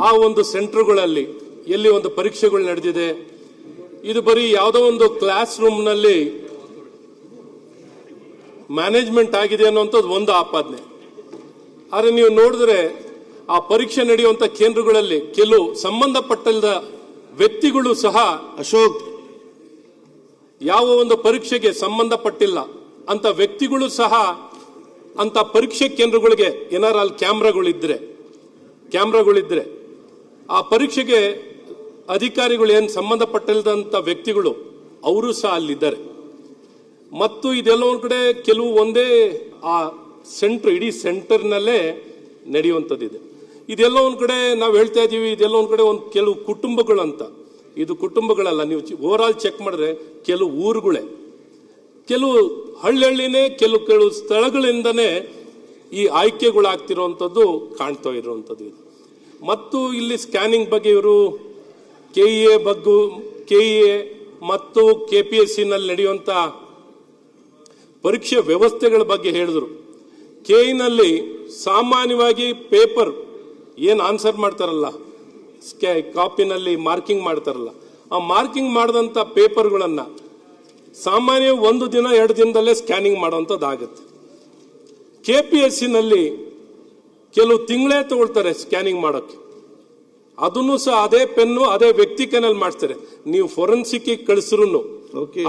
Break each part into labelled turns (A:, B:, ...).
A: ಆ ಒಂದು ಸೆಂಟರ್ಗಳಲ್ಲಿ ಎಲ್ಲಿ ಒಂದು ಪರೀಕ್ಷೆಗಳು ನಡೆದಿದೆ, ಇದು ಬರೀ ಯಾವುದೋ ಒಂದು ಕ್ಲಾಸ್ ರೂಮ್ನಲ್ಲಿ ಮ್ಯಾನೇಜ್ಮೆಂಟ್ ಆಗಿದೆ ಅನ್ನುವಂಥದ್ದು ಒಂದು ಆಪಾದನೆ. ಆದರೆ ನೀವು ನೋಡಿದ್ರೆ ಆ ಪರೀಕ್ಷೆ ನಡೆಯುವಂತ ಕೇಂದ್ರಗಳಲ್ಲಿ ಕೆಲವು ಸಂಬಂಧಪಟ್ಟಿಲ್ಲದ ವ್ಯಕ್ತಿಗಳು ಸಹ
B: ಅಶೋಕ್
A: ಯಾವ ಒಂದು ಪರೀಕ್ಷೆಗೆ ಸಂಬಂಧಪಟ್ಟಿಲ್ಲ ಅಂತ ವ್ಯಕ್ತಿಗಳು ಸಹ ಅಂತ ಪರೀಕ್ಷೆ ಕೇಂದ್ರಗಳಿಗೆ ಏನಾರ ಅಲ್ಲಿ ಕ್ಯಾಮ್ರಾಗಳಿದ್ರೆ ಆ ಪರೀಕ್ಷೆಗೆ ಅಧಿಕಾರಿಗಳು ಏನು ಸಂಬಂಧಪಟ್ಟಿಲ್ಲದಂತ ವ್ಯಕ್ತಿಗಳು ಅವರು ಸಹ ಅಲ್ಲಿದ್ದಾರೆ. ಮತ್ತು ಇದೆಲ್ಲ ಒಂದ್ ಕಡೆ ಕೆಲವು ಒಂದೇ ಆ ಸೆಂಟರ್, ಇಡೀ ಸೆಂಟರ್ನಲ್ಲೇ ನಡೆಯುವಂಥದ್ದಿದೆ. ಇದೆಲ್ಲ ಒಂದ್ ಕಡೆ ನಾವು ಹೇಳ್ತಾ ಇದೀವಿ, ಇದೆಲ್ಲ ಒಂದ್ ಕಡೆ ಒಂದು ಕೆಲವು ಕುಟುಂಬಗಳಂತ. ಇದು ಕುಟುಂಬಗಳಲ್ಲ, ನೀವು ಓವರ್ ಆಲ್ ಚೆಕ್ ಮಾಡಿದ್ರೆ ಕೆಲವು ಊರುಗಳೇ, ಕೆಲವು ಹಳ್ಳಿನೇ, ಕೆಲವು ಸ್ಥಳಗಳಿಂದನೇ ಈ ಆಯ್ಕೆಗಳಾಗ್ತಿರುವಂಥದ್ದು ಕಾಣ್ತಾ ಇರುವಂಥದ್ದು ಇದು. ಮತ್ತು ಇಲ್ಲಿ ಸ್ಕ್ಯಾನಿಂಗ್ ಬಗ್ಗೆ ಇವರು ಕೆಇಎ ಮತ್ತು KPSC-ನಲ್ಲಿ ನಡೆಯುವಂತ ಪರೀಕ್ಷೆ ವ್ಯವಸ್ಥೆಗಳ ಬಗ್ಗೆ ಹೇಳಿದ್ರು. ಕೆಇನಲ್ಲಿ ಸಾಮಾನ್ಯವಾಗಿ ಪೇಪರ್ ಏನು ಆನ್ಸರ್ ಮಾಡ್ತಾರಲ್ಲ, ಕಾಪಿನಲ್ಲಿ ಮಾರ್ಕಿಂಗ್ ಮಾಡ್ತಾರಲ್ಲ, ಆ ಮಾರ್ಕಿಂಗ್ ಮಾಡಿದಂಥ ಪೇಪರ್ಗಳನ್ನು ಸಾಮಾನ್ಯ 1 ದಿನ 2 ದಿನದಲ್ಲೇ ಸ್ಕ್ಯಾನಿಂಗ್ ಮಾಡುವಂಥದ್ದಾಗುತ್ತೆ. KPSC-ನಲ್ಲಿ ಕೆಲವು ತಿಂಗಳೇ ತಗೊಳ್ತಾರೆ ಸ್ಕ್ಯಾನಿಂಗ್ ಮಾಡೋಕ್ಕೆ. ಅದನ್ನು ಸಹ ಅದೇ ಪೆನ್ನು ಅದೇ ವ್ಯಕ್ತಿ ಕೈನಲ್ಲಿ ಮಾಡಿಸ್ತಾರೆ. ನೀವು ಫೊರೆನ್ಸಿಕ್ ಕಳಿಸ್ರು,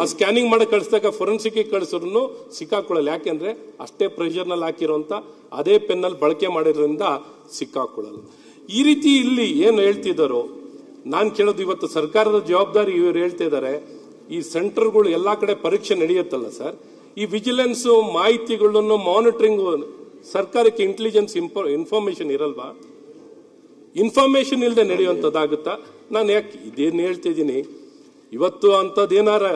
A: ಆ ಸ್ಕ್ಯಾನಿಂಗ್ ಮಾಡಿ ಕಳಿಸಿದಾಗ ಫೊರೆನ್ಸಿಕ್ ಕಳಿಸ್ರು ಸಿಕ್ಕಾಕೊಳ್ಳಲ್ಲ. ಯಾಕೆಂದ್ರೆ ಅಷ್ಟೇ ಪ್ರೆಷರ್ನಲ್ಲಿ ಹಾಕಿರುವಂತ ಅದೇ ಪೆನ್ನಲ್ಲಿ ಬಳಕೆ ಮಾಡಿರೋದ್ರಿಂದ ಸಿಕ್ಕಾಕೊಳ್ಳಲ್ಲ. ಈ ರೀತಿ ಇಲ್ಲಿ ಏನು ಹೇಳ್ತಿದ್ದಾರೋ ನಾನು ಕೇಳೋದು, ಇವತ್ತು ಸರ್ಕಾರದ ಜವಾಬ್ದಾರಿ ಇವರು ಹೇಳ್ತಾ ಇದ್ದಾರೆ. ಈ ಸೆಂಟರ್ಗಳು ಎಲ್ಲಾ ಕಡೆ ಪರೀಕ್ಷೆ ನಡೆಯುತ್ತಲ್ಲ ಸರ್, ಈ ವಿಜಿಲೆನ್ಸ್ ಮಾಹಿತಿಗಳನ್ನು ಮಾನಿಟರಿಂಗ್ ಸರ್ಕಾರಕ್ಕೆ ಇಂಟೆಲಿಜೆನ್ಸ್ ಇನ್ಫಾರ್ಮೇಶನ್ ಇರಲ್ವಾ? ಇನ್ಫಾರ್ಮೇಶನ್ ಇಲ್ಲದೆ ನಡೆಯುವಂಥದ್ದಾಗುತ್ತಾ? ನಾನು ಯಾಕೆ ಇದೇನು ಹೇಳ್ತಿದ್ದೀನಿ, ಇವತ್ತು ಅಂಥದ್ದೇನಾರ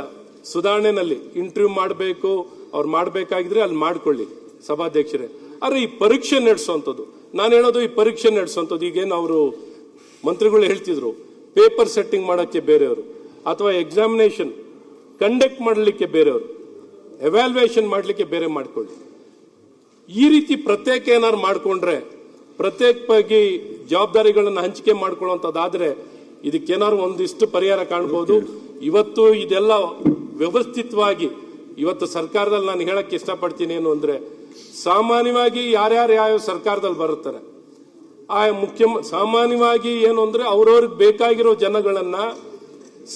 A: ಸುಧಾರಣೆನಲ್ಲಿ ಇಂಟರ್ವ್ಯೂ ಮಾಡಬೇಕು, ಅವ್ರು ಮಾಡಬೇಕಾಗಿದ್ರೆ ಅಲ್ಲಿ ಮಾಡ್ಕೊಳ್ಳಿ ಸಭಾಧ್ಯಕ್ಷರೇ. ಆದರೆ ಈ ಪರೀಕ್ಷೆ ನಡೆಸುವಂಥದ್ದು, ನಾನು ಹೇಳೋದು ಈ ಪರೀಕ್ಷೆ ನಡೆಸುವಂಥದ್ದು, ಈಗೇನು ಅವರು ಮಂತ್ರಿಗಳು ಹೇಳ್ತಿದ್ರು ಪೇಪರ್ ಸೆಟ್ಟಿಂಗ್ ಮಾಡೋಕ್ಕೆ ಬೇರೆಯವರು, ಅಥವಾ ಎಕ್ಸಾಮಿನೇಷನ್ ಕಂಡಕ್ಟ್ ಮಾಡಲಿಕ್ಕೆ ಬೇರೆಯವರು, ಎವ್ಯಾಲ್ಯೂಯೇಷನ್ ಮಾಡಲಿಕ್ಕೆ ಬೇರೆ ಮಾಡ್ಕೊಳ್ಳಿ. ಈ ರೀತಿ ಪ್ರತ್ಯೇಕ ಏನಾದ್ರು ಮಾಡಿಕೊಂಡ್ರೆ, ಪ್ರತ್ಯೇಕವಾಗಿ ಜವಾಬ್ದಾರಿಗಳನ್ನು ಹಂಚಿಕೆ ಮಾಡ್ಕೊಳ್ಳುವಂಥದ್ದಾದ್ರೆ ಇದಕ್ಕೇನಾದ್ರು ಒಂದಿಷ್ಟು ಪರಿಹಾರ ಕಾಣ್ಬೋದು. ಇವತ್ತು ಇದೆಲ್ಲ ವ್ಯವಸ್ಥಿತವಾಗಿ ಇವತ್ತು ಸರ್ಕಾರದಲ್ಲಿ ನಾನು ಹೇಳಕ್ಕೆ ಇಷ್ಟಪಡ್ತೀನಿ ಏನು ಅಂದ್ರೆ, ಸಾಮಾನ್ಯವಾಗಿ ಯಾರ್ಯಾರು ಯಾವ ಸರ್ಕಾರದಲ್ಲಿ ಬರುತ್ತಾರೆ ಸಾಮಾನ್ಯವಾಗಿ ಏನು ಅಂದ್ರೆ ಅವ್ರವ್ರಿಗೆ ಬೇಕಾಗಿರೋ ಜನಗಳನ್ನ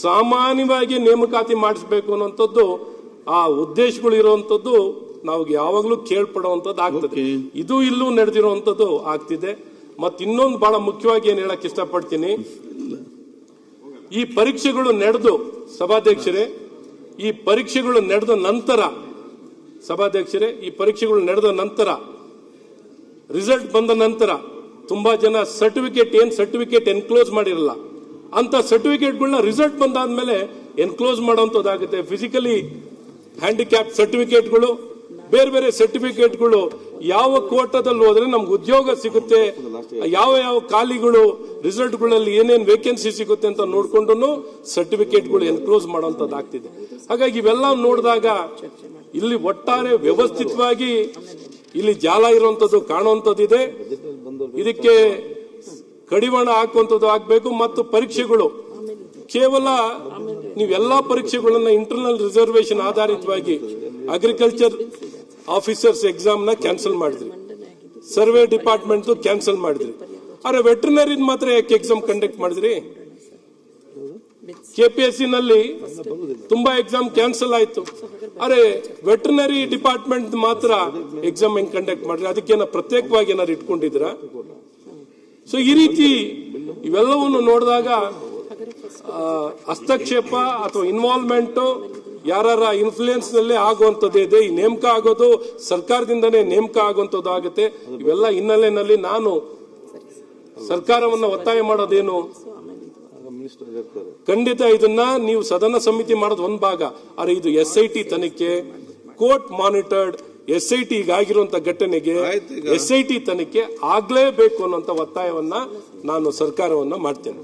A: ಸಾಮಾನ್ಯವಾಗಿ ನೇಮಕಾತಿ ಮಾಡಿಸ್ಬೇಕು ಅನ್ನೋಂಥದ್ದು ಆ ಉದ್ದೇಶಗಳು ಇರುವಂತದ್ದು ನಾವು ಯಾವಾಗಲೂ ಕೇಳ್ಪಡುವಂಥದ್ದು ಆಗ್ತದೆ. ಇದು ಇಲ್ಲೂ ನಡೆದಿರುವಂಥದ್ದು ಆಗ್ತಿದೆ. ಮತ್ತೆ ಇನ್ನೊಂದು ಬಹಳ ಮುಖ್ಯವಾಗಿ ಏನ್ ಹೇಳಕ್ ಇಷ್ಟಪಡ್ತೀನಿ, ಈ ಪರೀಕ್ಷೆಗಳು ನಡೆದು ಸಭಾಧ್ಯಕ್ಷರೇ, ಈ ಪರೀಕ್ಷೆಗಳು ನಡೆದ ನಂತರ ರಿಸಲ್ಟ್ ಬಂದ ನಂತರ ತುಂಬಾ ಜನ ಸರ್ಟಿಫಿಕೇಟ್ ಎನ್ಕ್ಲೋಸ್ ಮಾಡಿರಲ್ಲ, ಅಂತ ಸರ್ಟಿಫಿಕೇಟ್ಗಳನ್ನ ರಿಸಲ್ಟ್ ಬಂದಾದ್ಮೇಲೆ ಎನ್ಕ್ಲೋಸ್ ಮಾಡುವಂತದ್ದಾಗುತ್ತೆ. ಫಿಸಿಕಲಿ ಹ್ಯಾಂಡಿಕ್ಯಾಪ್ ಸರ್ಟಿಫಿಕೇಟ್ಗಳು, ಬೇರೆ ಬೇರೆ ಸರ್ಟಿಫಿಕೇಟ್ಗಳು ಯಾವ ಕೋಟಾದಲ್ಲಿ ಹೋದ್ರೆ ನಮ್ಗೆ ಉದ್ಯೋಗ ಸಿಗುತ್ತೆ, ಯಾವ ಖಾಲಿಗಳು ರಿಸಲ್ಟ್ಗಳಲ್ಲಿ ಏನೇನು ವೇಕೆನ್ಸಿ ಸಿಗುತ್ತೆ ಅಂತ ನೋಡ್ಕೊಂಡು ಸರ್ಟಿಫಿಕೇಟ್ಗಳು ಎನ್ಕ್ಲೋಸ್ ಮಾಡುವಂತದ್ದಾಗ್ತಿದೆ. ಹಾಗಾಗಿ ಇವೆಲ್ಲ ನೋಡಿದಾಗ ಇಲ್ಲಿ ಒಟ್ಟಾರೆ ವ್ಯವಸ್ಥಿತವಾಗಿ ಇಲ್ಲಿ ಜಾಲ ಇರುವಂತದ್ದು ಕಾಣುವಂತದ್ದಿದೆ. ಇದಕ್ಕೆ ಕಡಿವಾಣ ಹಾಕುವಂಥದ್ದು ಆಗ್ಬೇಕು. ಮತ್ತು ಪರೀಕ್ಷೆಗಳು ಕೇವಲ ನೀವೆಲ್ಲಾ ಪರೀಕ್ಷೆಗಳನ್ನ ಇಂಟರ್ನಲ್ ರಿಸರ್ವೇಶನ್ ಆಧಾರಿತವಾಗಿ ಅಗ್ರಿಕಲ್ಚರ್ ಆಫೀಸರ್ಸ್ ಎಕ್ಸಾಮ್ ನ ಕ್ಯಾನ್ಸಲ್ ಮಾಡಿದ್ರಿ, ಸರ್ವೆ ಡಿಪಾರ್ಟ್ಮೆಂಟ್ ಕ್ಯಾನ್ಸಲ್ ಮಾಡಿದ್ರಿ. ಆದ್ರೆ ವೆಟರ್ನರಿ ಮಾತ್ರ ಯಾಕೆ ಎಕ್ಸಾಮ್ ಕಂಡಕ್ಟ್ ಮಾಡಿದ್ರಿ? KPSC-ನಲ್ಲಿ ತುಂಬಾ ಎಕ್ಸಾಮ್ ಕ್ಯಾನ್ಸಲ್ ಆಯ್ತು, ಅರೆ ವೆಟರ್ನರಿ ಡಿಪಾರ್ಟ್ಮೆಂಟ್ ಮಾತ್ರ ಎಕ್ಸಾಮ್ ಹೆಂಗ್ ಕಂಡಕ್ಟ್ ಮಾಡಿದ್ರಿ? ಅದಕ್ಕೇನ ಪ್ರತ್ಯೇಕವಾಗಿ ಏನಾದ್ರು ಇಟ್ಕೊಂಡಿದ್ದೀರಾ? ಸೊ ಈ ರೀತಿ ಇವೆಲ್ಲವನ್ನು ನೋಡಿದಾಗ ಹಸ್ತಕ್ಷೇಪ ಅಥವಾ ಇನ್ವಾಲ್ವ್ಮೆಂಟ್ ಯಾರ ಇನ್ಫ್ಲೂಯೆನ್ಸ್ ನಲ್ಲಿ ಆಗುವಂತದ್ದೇ ಇದೆ. ಈ ನೇಮಕ ಆಗೋದು ಸರ್ಕಾರದಿಂದನೇ ನೇಮಕ ಆಗುವಂತದ್ದು ಆಗುತ್ತೆ. ಇವೆಲ್ಲ ಹಿನ್ನೆಲೆಯಲ್ಲಿ ನಾನು ಸರ್ಕಾರವನ್ನ ಒತ್ತಾಯ ಮಾಡೋದೇನು, ಖಂಡಿತ ಇದನ್ನ ನೀವು ಸದನ ಸಮಿತಿ ಮಾಡೋದು ಒಂದು ಭಾಗ, ಆದರೆ ಇದು SIT ತನಿಖೆ, ಕೋರ್ಟ್ ಮಾನಿಟರ್ಡ್ SIT ಆಗಿರುವಂತ ಘಟನೆಗೆ SIT ತನಿಖೆ ಆಗ್ಲೇಬೇಕು ಅನ್ನುವಂತ ಒತ್ತಾಯವನ್ನ ನಾನು ಸರ್ಕಾರವನ್ನ ಮಾಡ್ತೇನೆ.